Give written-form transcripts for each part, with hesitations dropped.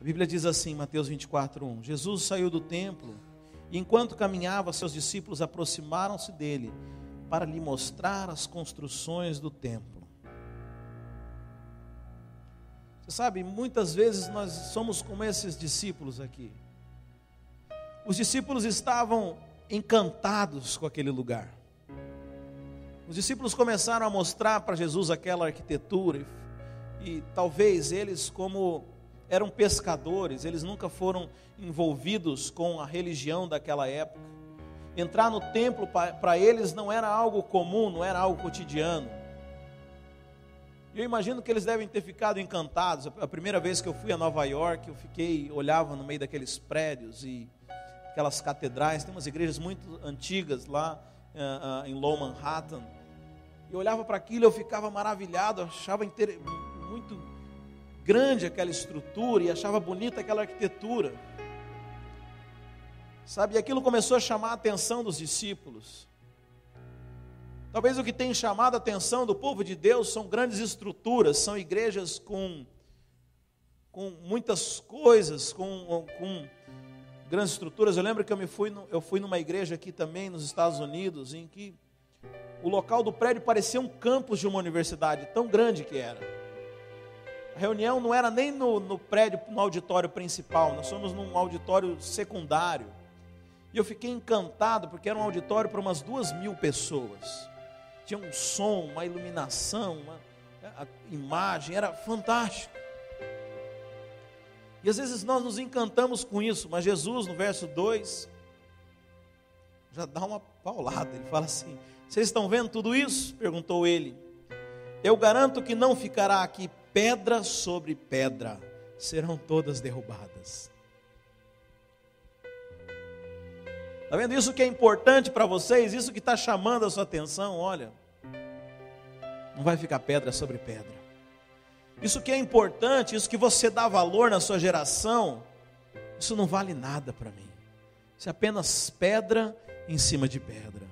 A Bíblia diz assim, Mateus 24:1: Jesus saiu do templo e enquanto caminhava, seus discípulos aproximaram-se dele para lhe mostrar as construções do templo. Você sabe, muitas vezes nós somos como esses discípulos aqui. Os discípulos estavam encantados com aquele lugar. Os discípulos começaram a mostrar para Jesus aquela arquitetura e talvez eles, como eram pescadores, eles nunca foram envolvidos com a religião daquela época. Entrar no templo para eles não era algo comum, não era algo cotidiano. E eu imagino que eles devem ter ficado encantados. A primeira vez que eu fui a Nova York, olhava no meio daqueles prédios e aquelas catedrais. Tem umas igrejas muito antigas lá em Lower Manhattan. E eu olhava para aquilo e eu ficava maravilhado, achava muito grande aquela estrutura e achava bonita aquela arquitetura. Sabe, e aquilo começou a chamar a atenção dos discípulos. Talvez o que tem chamado a atenção do povo de Deus são grandes estruturas, são igrejas com muitas coisas, com grandes estruturas. Eu lembro que eu fui numa igreja aqui também nos Estados Unidos, em que o local do prédio parecia um campus de uma universidade, tão grande que era. A reunião não era nem no prédio, no auditório principal, nós fomos num auditório secundário. E eu fiquei encantado, porque era um auditório para umas 2.000 pessoas. Tinha um som, uma iluminação, a imagem, era fantástico. E às vezes nós nos encantamos com isso, mas Jesus, no verso 2, já dá uma paulada. Ele fala assim: vocês estão vendo tudo isso? Perguntou ele. Eu garanto que não ficará aqui pedra sobre pedra, serão todas derrubadas. Está vendo isso que é importante para vocês? Isso que está chamando a sua atenção? Olha, não vai ficar pedra sobre pedra. Isso que é importante, isso que você dá valor na sua geração, isso não vale nada para mim. Isso é apenas pedra em cima de pedra.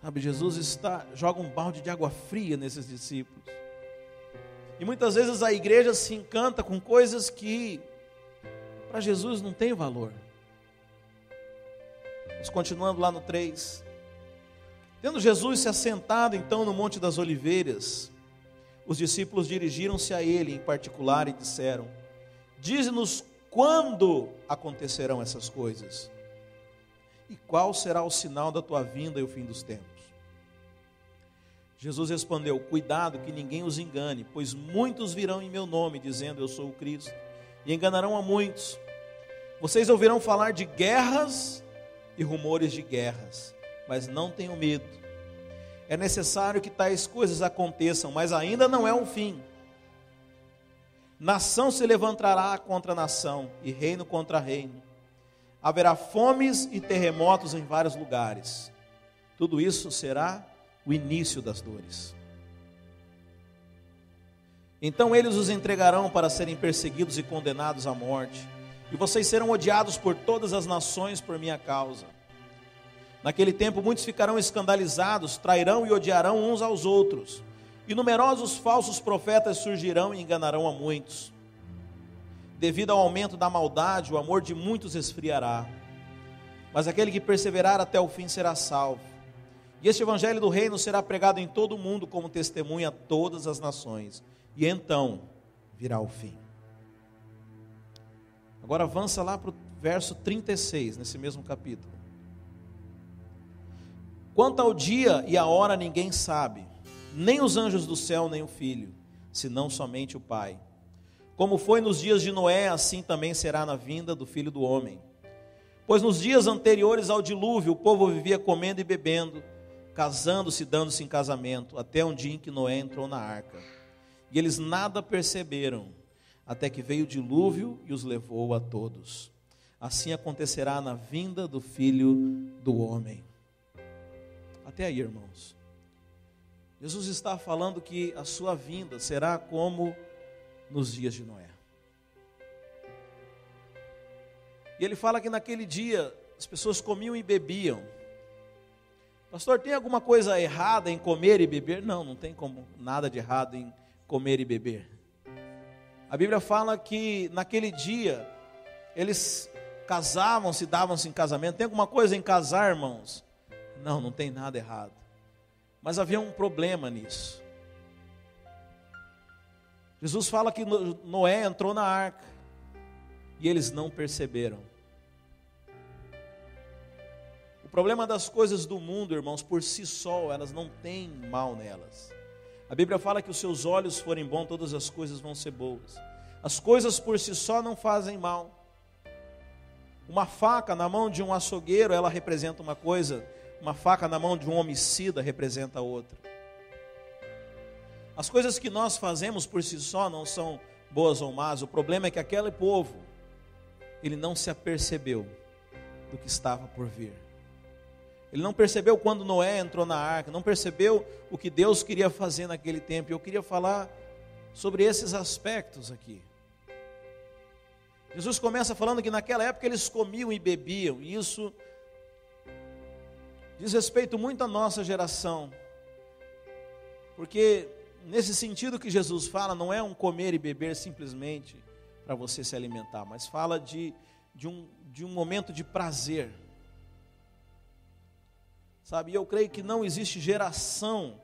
Sabe, Jesus joga um balde de água fria nesses discípulos. E muitas vezes a igreja se encanta com coisas que para Jesus não tem valor. Mas continuando lá no 3. Tendo Jesus se assentado então no Monte das Oliveiras, os discípulos dirigiram-se a ele em particular e disseram: dize-nos quando acontecerão essas coisas? E qual será o sinal da tua vinda e o fim dos tempos? Jesus respondeu: cuidado que ninguém os engane, pois muitos virão em meu nome, dizendo eu sou o Cristo, e enganarão a muitos. Vocês ouvirão falar de guerras e rumores de guerras, mas não tenham medo. É necessário que tais coisas aconteçam, mas ainda não é o fim. Nação se levantará contra nação, e reino contra reino. Haverá fomes e terremotos em vários lugares. Tudo isso será o início das dores. Então eles os entregarão para serem perseguidos e condenados à morte, e vocês serão odiados por todas as nações por minha causa. Naquele tempo muitos ficarão escandalizados, trairão e odiarão uns aos outros, e numerosos falsos profetas surgirão e enganarão a muitos. Devido ao aumento da maldade, o amor de muitos esfriará, mas aquele que perseverar até o fim será salvo. E este evangelho do reino será pregado em todo o mundo como testemunha a todas as nações, e então virá o fim. Agora avança lá para o verso 36, nesse mesmo capítulo. Quanto ao dia e a hora ninguém sabe, nem os anjos do céu, nem o Filho, senão somente o Pai. Como foi nos dias de Noé, assim também será na vinda do Filho do Homem. Pois nos dias anteriores ao dilúvio, o povo vivia comendo e bebendo, casando-se e dando-se em casamento, até um dia em que Noé entrou na arca. E eles nada perceberam, até que veio o dilúvio e os levou a todos. Assim acontecerá na vinda do Filho do Homem. Até aí, irmãos. Jesus está falando que a sua vinda será como nos dias de Noé. E ele fala que naquele dia as pessoas comiam e bebiam. Pastor, tem alguma coisa errada em comer e beber? Não, não tem nada de errado em comer e beber. A Bíblia fala que naquele dia eles casavam-se, davam-se em casamento. Tem alguma coisa em casar, irmãos? Não, não tem nada errado. Mas havia um problema nisso. Jesus fala que Noé entrou na arca e eles não perceberam. O problema das coisas do mundo, irmãos, por si só, elas não têm mal nelas. A Bíblia fala que os seus olhos forem bons, todas as coisas vão ser boas. As coisas por si só não fazem mal. Uma faca na mão de um açougueiro, ela representa uma coisa. Uma faca na mão de um homicida representa outra. As coisas que nós fazemos por si só não são boas ou más. O problema é que aquele povo, ele não se apercebeu do que estava por vir. Ele não percebeu quando Noé entrou na arca, não percebeu o que Deus queria fazer naquele tempo. Eu queria falar sobre esses aspectos aqui. Jesus começa falando que naquela época eles comiam e bebiam, e isso diz respeito muito à nossa geração, porque nesse sentido que Jesus fala, não é um comer e beber simplesmente para você se alimentar, mas fala de um momento de prazer. Sabe, eu creio que não existe geração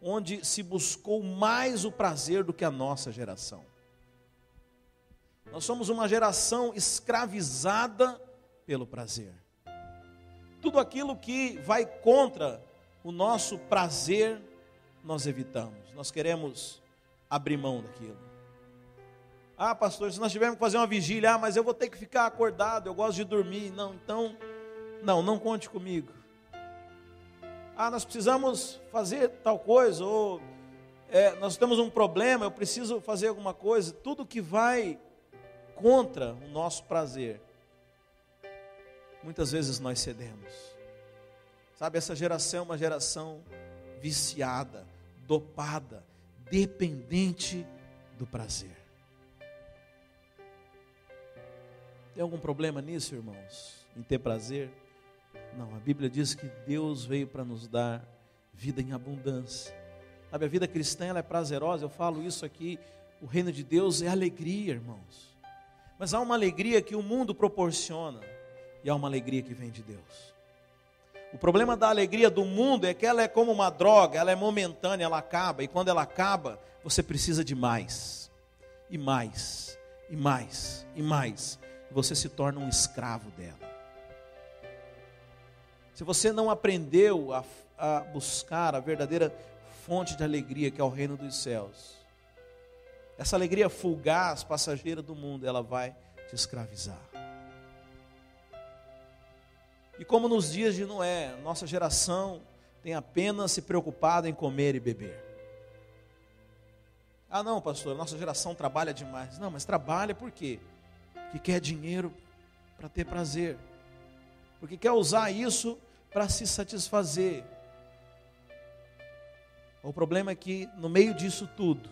onde se buscou mais o prazer do que a nossa geração. Nós somos uma geração escravizada pelo prazer. Tudo aquilo que vai contra o nosso prazer, nós evitamos. Nós queremos abrir mão daquilo. Ah, pastor, se nós tivermos que fazer uma vigília, mas eu vou ter que ficar acordado, eu gosto de dormir. Não, então, não conte comigo. Ah, nós precisamos fazer tal coisa, ou nós temos um problema, eu preciso fazer alguma coisa. Tudo que vai contra o nosso prazer, muitas vezes nós cedemos. Sabe, essa geração é uma geração viciada, dopada, dependente do prazer. Tem algum problema nisso, irmãos? Em ter prazer? Não, a Bíblia diz que Deus veio para nos dar vida em abundância. Sabe, a vida cristã ela é prazerosa, eu falo isso aqui, o reino de Deus é alegria, irmãos. Mas há uma alegria que o mundo proporciona, e há uma alegria que vem de Deus. O problema da alegria do mundo é que ela é como uma droga, ela é momentânea, ela acaba, e quando ela acaba, você precisa de mais, e mais, e mais, e mais, e você se torna um escravo dela. Se você não aprendeu a buscar a verdadeira fonte de alegria, que é o reino dos céus, essa alegria fugaz, passageira do mundo, ela vai te escravizar. E como nos dias de Noé, nossa geração tem apenas se preocupado em comer e beber. Ah não, pastor, nossa geração trabalha demais. Não, mas trabalha por quê? Porque quer dinheiro para ter prazer. Porque quer usar isso para se satisfazer. O problema é que no meio disso tudo,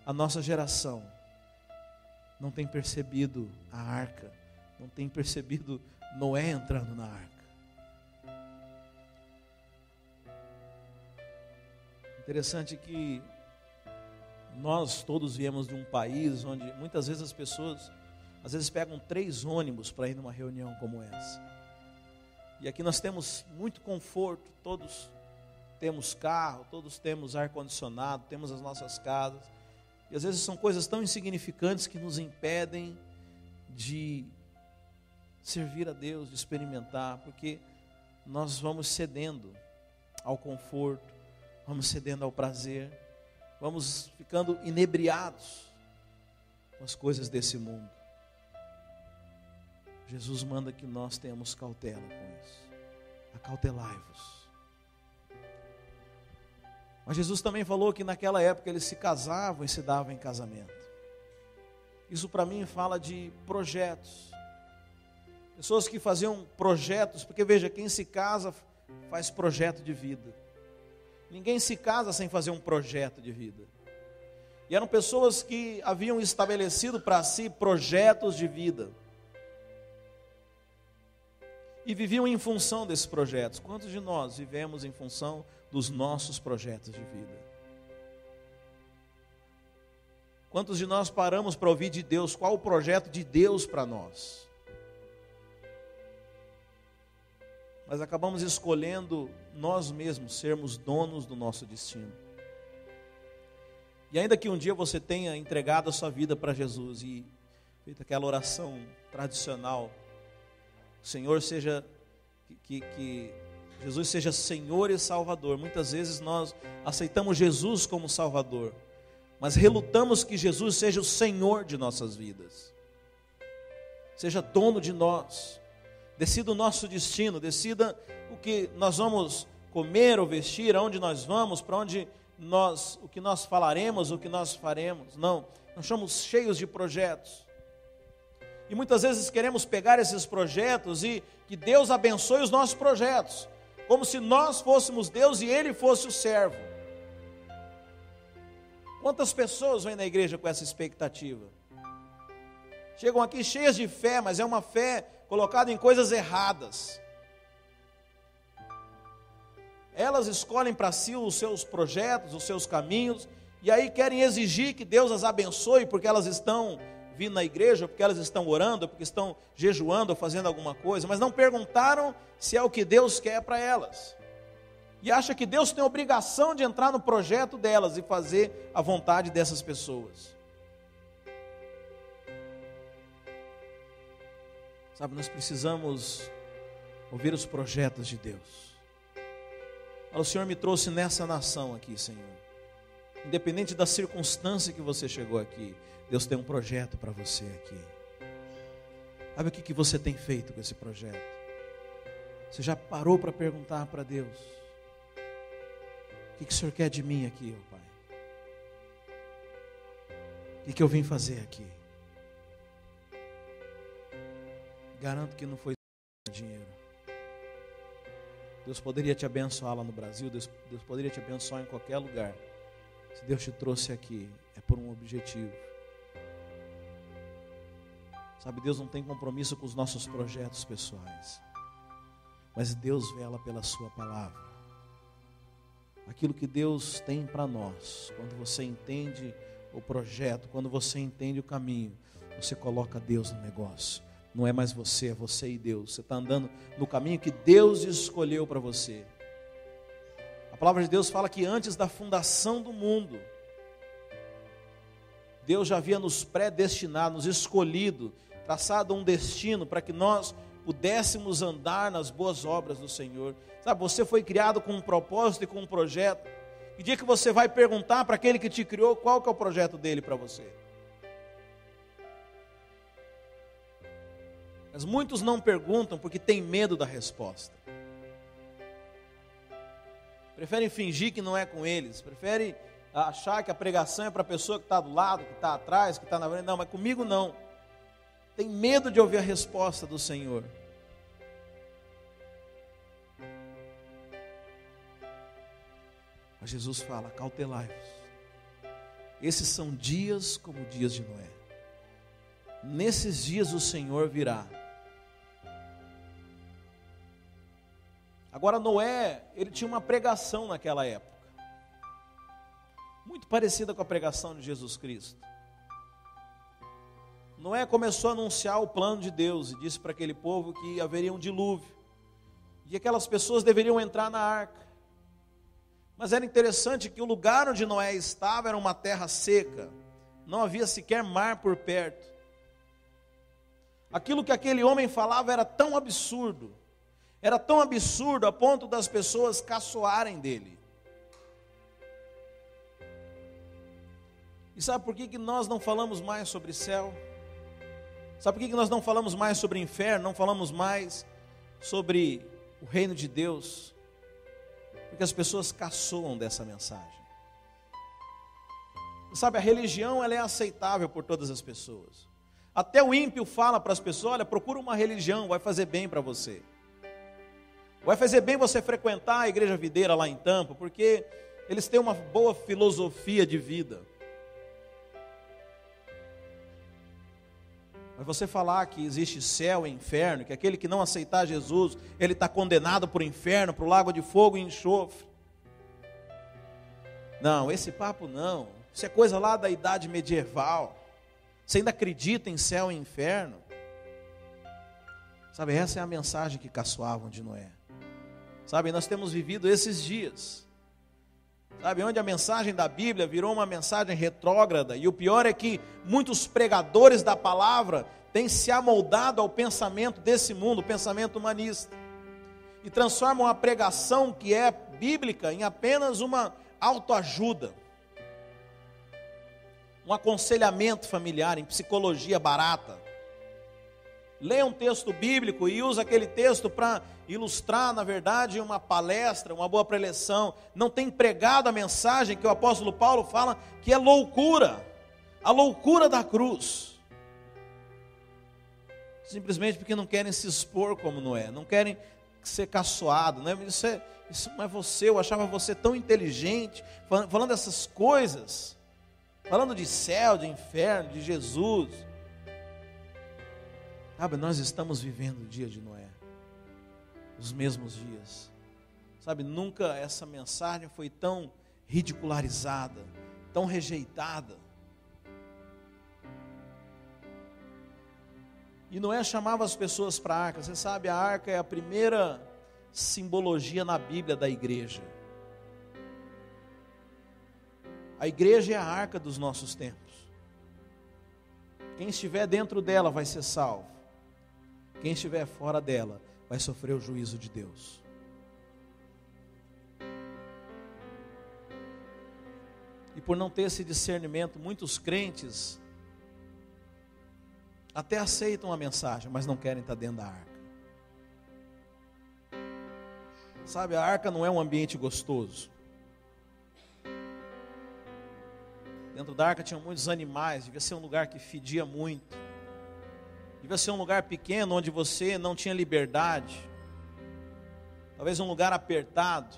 a nossa geração não tem percebido a arca, não tem percebido Noé entrando na arca. Interessante que nós todos viemos de um país onde muitas vezes as pessoas, às vezes pegam 3 ônibus para ir numa reunião como essa. E aqui nós temos muito conforto, todos temos carro, todos temos ar-condicionado, temos as nossas casas. E às vezes são coisas tão insignificantes que nos impedem de servir a Deus, de experimentar, porque nós vamos cedendo ao conforto, vamos cedendo ao prazer, vamos ficando inebriados com as coisas desse mundo. Jesus manda que nós tenhamos cautela com isso. Acautelai-vos. Mas Jesus também falou que naquela época eles se casavam e se davam em casamento. Isso para mim fala de projetos. Pessoas que faziam projetos, porque veja, quem se casa faz projeto de vida. Ninguém se casa sem fazer um projeto de vida. E eram pessoas que haviam estabelecido para si projetos de vida. E viviam em função desses projetos. Quantos de nós vivemos em função dos nossos projetos de vida? Quantos de nós paramos para ouvir de Deus qual o projeto de Deus para nós? Mas acabamos escolhendo nós mesmos sermos donos do nosso destino. E ainda que um dia você tenha entregado a sua vida para Jesus e feito aquela oração tradicional, Senhor seja, que Jesus seja Senhor e Salvador. Muitas vezes nós aceitamos Jesus como Salvador, mas relutamos que Jesus seja o Senhor de nossas vidas, seja dono de nós, decida o nosso destino, decida o que nós vamos comer ou vestir, aonde nós vamos, para onde o que nós falaremos, o que nós faremos. Não, nós somos cheios de projetos, e muitas vezes queremos pegar esses projetos e que Deus abençoe os nossos projetos, como se nós fôssemos Deus e Ele fosse o servo. Quantas pessoas vêm na igreja com essa expectativa? Chegam aqui cheias de fé, mas é uma fé colocada em coisas erradas. Elas escolhem para si os seus projetos, os seus caminhos, e aí querem exigir que Deus as abençoe porque elas estão vindo na igreja, porque elas estão orando, porque estão jejuando ou fazendo alguma coisa, mas não perguntaram se é o que Deus quer para elas. E acha que Deus tem a obrigação de entrar no projeto delas e fazer a vontade dessas pessoas. Sabe, nós precisamos ouvir os projetos de Deus. O Senhor me trouxe nessa nação aqui, Senhor. Independente da circunstância que você chegou aqui, Deus tem um projeto para você aqui. Sabe o que você tem feito com esse projeto? Você já parou para perguntar para Deus: o que o Senhor quer de mim aqui, ó Pai? O que eu vim fazer aqui? Garanto que não foi dinheiro. Deus poderia te abençoar lá no Brasil, Deus poderia te abençoar em qualquer lugar. Se Deus te trouxe aqui, é por um objetivo. Sabe, Deus não tem compromisso com os nossos projetos pessoais, mas Deus vela pela sua palavra. Aquilo que Deus tem para nós, quando você entende o projeto, quando você entende o caminho, você coloca Deus no negócio. Não é mais você, é você e Deus. Você está andando no caminho que Deus escolheu para você. A palavra de Deus fala que antes da fundação do mundo, Deus já havia nos predestinado, nos escolhido, traçado um destino para que nós pudéssemos andar nas boas obras do Senhor. Sabe, você foi criado com um propósito e com um projeto. E dia que você vai perguntar para aquele que te criou qual que é o projeto dele para você. Mas muitos não perguntam porque têm medo da resposta. Preferem fingir que não é com eles. Preferem achar que a pregação é para a pessoa que está do lado, que está atrás, que está na frente. Não, mas comigo não. Tem medo de ouvir a resposta do Senhor. Mas Jesus fala: cautelai-vos. Esses são dias como dias de Noé. Nesses dias o Senhor virá. Agora Noé, ele tinha uma pregação naquela época, muito parecida com a pregação de Jesus Cristo. Noé começou a anunciar o plano de Deus e disse para aquele povo que haveria um dilúvio, e que aquelas pessoas deveriam entrar na arca. Mas era interessante que o lugar onde Noé estava era uma terra seca, não havia sequer mar por perto. Aquilo que aquele homem falava era tão absurdo a ponto das pessoas caçoarem dele. E sabe por que nós não falamos mais sobre céu? Sabe por que nós não falamos mais sobre inferno, não falamos mais sobre o reino de Deus? Porque as pessoas caçoam dessa mensagem. E sabe, a religião ela é aceitável por todas as pessoas. Até o ímpio fala para as pessoas: olha, procura uma religião, vai fazer bem para você. Vai fazer bem você frequentar a Igreja Videira lá em Tampa, porque eles têm uma boa filosofia de vida. Mas você falar que existe céu e inferno, que aquele que não aceitar Jesus, ele está condenado para o inferno, para o lago de fogo e enxofre. Não, esse papo não. Isso é coisa lá da idade medieval. Você ainda acredita em céu e inferno? Sabe, essa é a mensagem que caçoavam de Noé. Sabe, nós temos vivido esses dias. Sabe, onde a mensagem da Bíblia virou uma mensagem retrógrada. E o pior é que muitos pregadores da palavra têm se amoldado ao pensamento desse mundo, o pensamento humanista. E transformam a pregação que é bíblica em apenas uma autoajuda. Um aconselhamento familiar, em psicologia barata. Lê um texto bíblico e usa aquele texto para ilustrar, na verdade, uma palestra, uma boa preleção. Não tem pregado a mensagem que o apóstolo Paulo fala que é loucura. A loucura da cruz. Simplesmente porque não querem se expor como Noé. Não querem ser caçoado. Né? Isso não é você, eu achava você tão inteligente. Falando essas coisas. Falando de céu, de inferno, de Jesus. Sabe, nós estamos vivendo o dia de Noé. Os mesmos dias. Sabe, nunca essa mensagem foi tão ridicularizada, tão rejeitada. E Noé chamava as pessoas para a arca. Você sabe, a arca é a primeira simbologia na Bíblia da igreja. A igreja é a arca dos nossos tempos. Quem estiver dentro dela vai ser salvo. Quem estiver fora dela vai sofrer o juízo de Deus. E por não ter esse discernimento, muitos crentes até aceitam a mensagem, mas não querem estar dentro da arca. Sabe, a arca não é um ambiente gostoso. Dentro da arca tinham muitos animais, devia ser um lugar que fedia muito. Devia ser um lugar pequeno, onde você não tinha liberdade. Talvez um lugar apertado.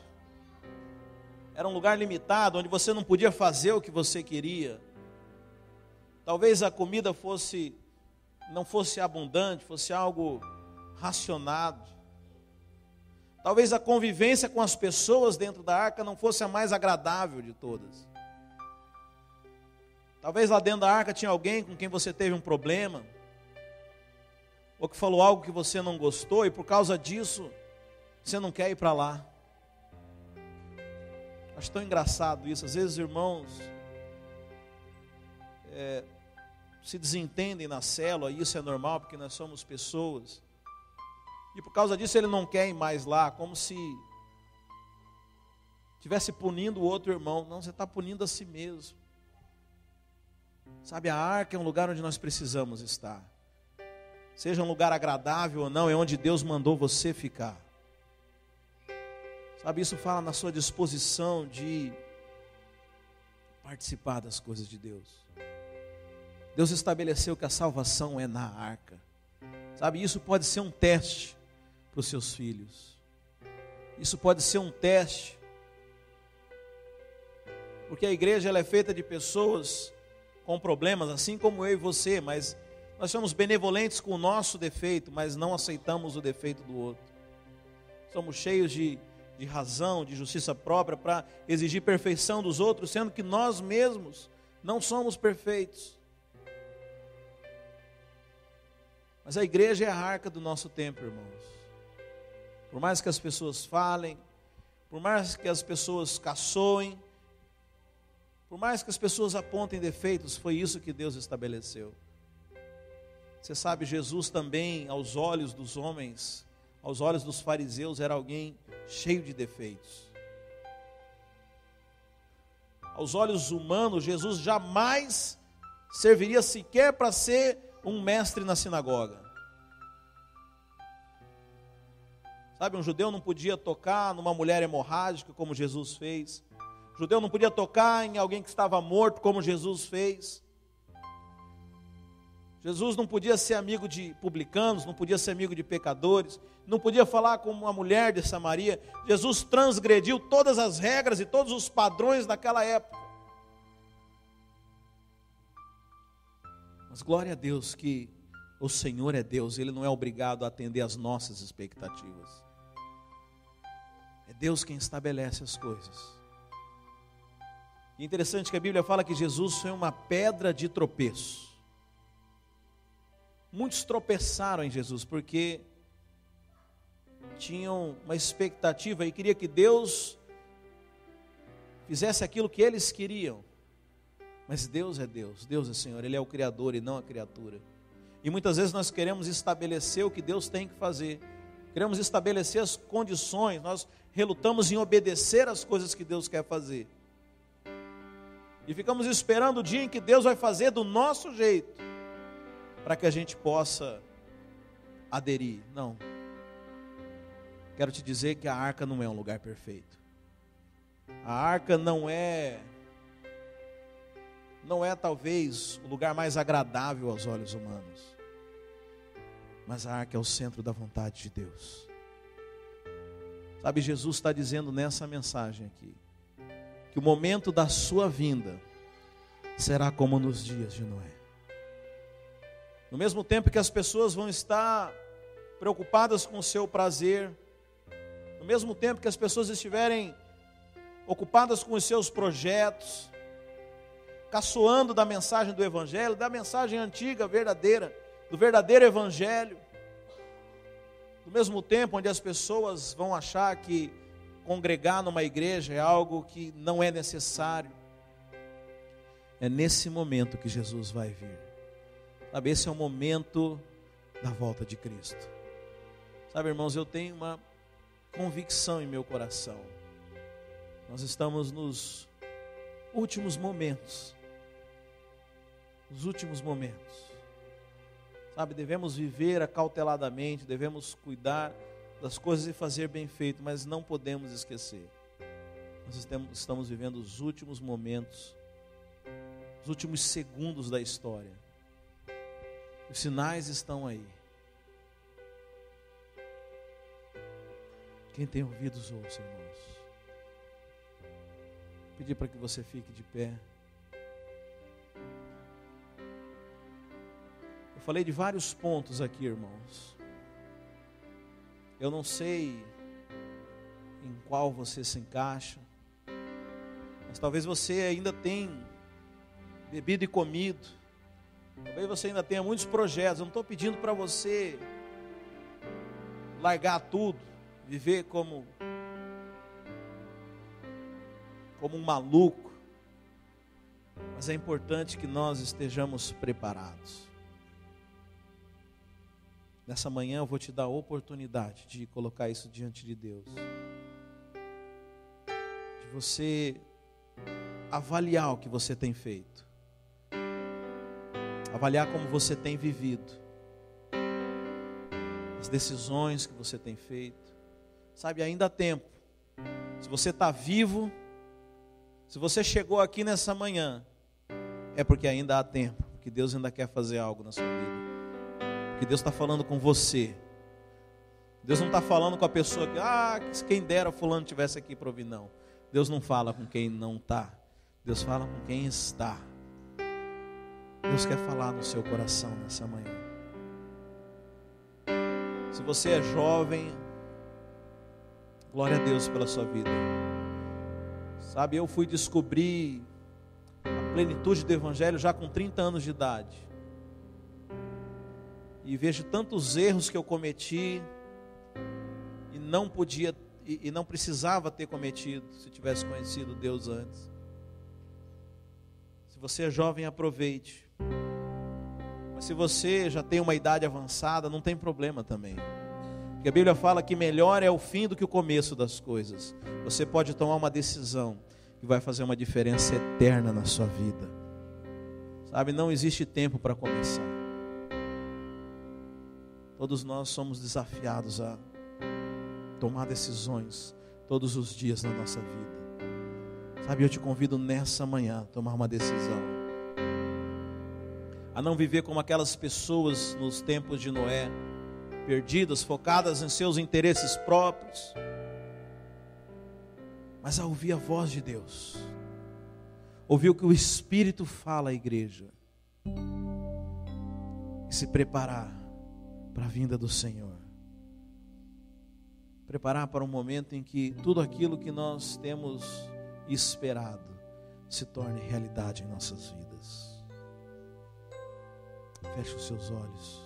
Era um lugar limitado, onde você não podia fazer o que você queria. Talvez a comida não fosse abundante, fosse algo racionado. Talvez a convivência com as pessoas dentro da arca não fosse a mais agradável de todas. Talvez lá dentro da arca tinha alguém com quem você teve um problema, ou que falou algo que você não gostou, e por causa disso, você não quer ir para lá. Acho tão engraçado isso. Às vezes, irmãos se desentendem na célula, e isso é normal, porque nós somos pessoas. E por causa disso, ele não quer ir mais lá, como se estivesse punindo o outro irmão. Não, você está punindo a si mesmo. Sabe, a arca é um lugar onde nós precisamos estar. Seja um lugar agradável ou não, é onde Deus mandou você ficar. Sabe, isso fala na sua disposição de participar das coisas de Deus. Deus estabeleceu que a salvação é na arca. Sabe, isso pode ser um teste para os seus filhos. Isso pode ser um teste. Porque a igreja ela é feita de pessoas com problemas, assim como eu e você, mas nós somos benevolentes com o nosso defeito, mas não aceitamos o defeito do outro. Somos cheios de razão, de justiça própria para exigir perfeição dos outros, sendo que nós mesmos não somos perfeitos. Mas a igreja é a arca do nosso tempo, irmãos. Por mais que as pessoas falem, por mais que as pessoas caçoem, por mais que as pessoas apontem defeitos, foi isso que Deus estabeleceu. Você sabe, Jesus também, aos olhos dos homens, aos olhos dos fariseus, era alguém cheio de defeitos. Aos olhos humanos, Jesus jamais serviria sequer para ser um mestre na sinagoga. Sabe, um judeu não podia tocar numa mulher hemorrágica, como Jesus fez. O judeu não podia tocar em alguém que estava morto, como Jesus fez. Jesus não podia ser amigo de publicanos, não podia ser amigo de pecadores, não podia falar com uma mulher de Samaria. Jesus transgrediu todas as regras e todos os padrões daquela época. Mas glória a Deus que o Senhor é Deus, Ele não é obrigado a atender às nossas expectativas. É Deus quem estabelece as coisas. E é interessante que a Bíblia fala que Jesus foi uma pedra de tropeço. Muitos tropeçaram em Jesus porque tinham uma expectativa e queria que Deus fizesse aquilo que eles queriam. Mas Deus é Deus, Deus é Senhor, Ele é o Criador e não a criatura. E muitas vezes nós queremos estabelecer o que Deus tem que fazer, queremos estabelecer as condições, nós relutamos em obedecer as coisas que Deus quer fazer. E ficamos esperando o dia em que Deus vai fazer do nosso jeito, para que a gente possa aderir. Não. Quero te dizer que a arca não é um lugar perfeito. A arca não é talvez o lugar mais agradável aos olhos humanos. Mas a arca é o centro da vontade de Deus. Sabe, Jesus está dizendo nessa mensagem aqui, que o momento da sua vinda será como nos dias de Noé. No mesmo tempo que as pessoas vão estar preocupadas com o seu prazer, no mesmo tempo que as pessoas estiverem ocupadas com os seus projetos, caçoando da mensagem do Evangelho, da mensagem antiga, verdadeira, do verdadeiro Evangelho, no mesmo tempo onde as pessoas vão achar que congregar numa igreja é algo que não é necessário, é nesse momento que Jesus vai vir. Sabe, esse é o momento da volta de Cristo. Sabe, irmãos, eu tenho uma convicção em meu coração. Nós estamos nos últimos momentos. Nos últimos momentos. Sabe, devemos viver acauteladamente, devemos cuidar das coisas e fazer bem feito, mas não podemos esquecer. Nós estamos vivendo os últimos momentos, os últimos segundos da história. Os sinais estão aí. Quem tem ouvidos, ouça, irmãos. Vou pedir para que você fique de pé. Eu falei de vários pontos aqui, irmãos. Eu não sei em qual você se encaixa, mas talvez você ainda tenha bebido e comido. Talvez você ainda tenha muitos projetos. Eu não estou pedindo para você largar tudo, viver como um maluco. Mas é importante que nós estejamos preparados. Nessa manhã eu vou te dar a oportunidade de colocar isso diante de Deus. De você avaliar o que você tem feito. Avaliar como você tem vivido. As decisões que você tem feito. Sabe, ainda há tempo. Se você está vivo, se você chegou aqui nessa manhã, é porque ainda há tempo. Porque Deus ainda quer fazer algo na sua vida. Porque Deus está falando com você. Deus não está falando com a pessoa que, quem dera fulano tivesse aqui para ouvir, não. Deus não fala com quem não está. Deus fala com quem está. Deus quer falar no seu coração nessa manhã. Se você é jovem, glória a Deus pela sua vida. Sabe, eu fui descobrir a plenitude do Evangelho já com 30 anos de idade. E vejo tantos erros que eu cometi e não podia e não precisava ter cometido se tivesse conhecido Deus antes. Se você é jovem, aproveite. Mas se você já tem uma idade avançada, não tem problema também. Porque a Bíblia fala que melhor é o fim do que o começo das coisas. Você pode tomar uma decisão que vai fazer uma diferença eterna na sua vida. Sabe, não existe tempo para começar. Todos nós somos desafiados a tomar decisões todos os dias na nossa vida. Sabe, eu te convido nessa manhã a tomar uma decisão. A não viver como aquelas pessoas nos tempos de Noé, perdidas, focadas em seus interesses próprios, mas a ouvir a voz de Deus, ouvir o que o Espírito fala à igreja, e se preparar para a vinda do Senhor. Preparar para um momento em que tudo aquilo que nós temos esperado se torne realidade em nossas vidas. Feche os seus olhos.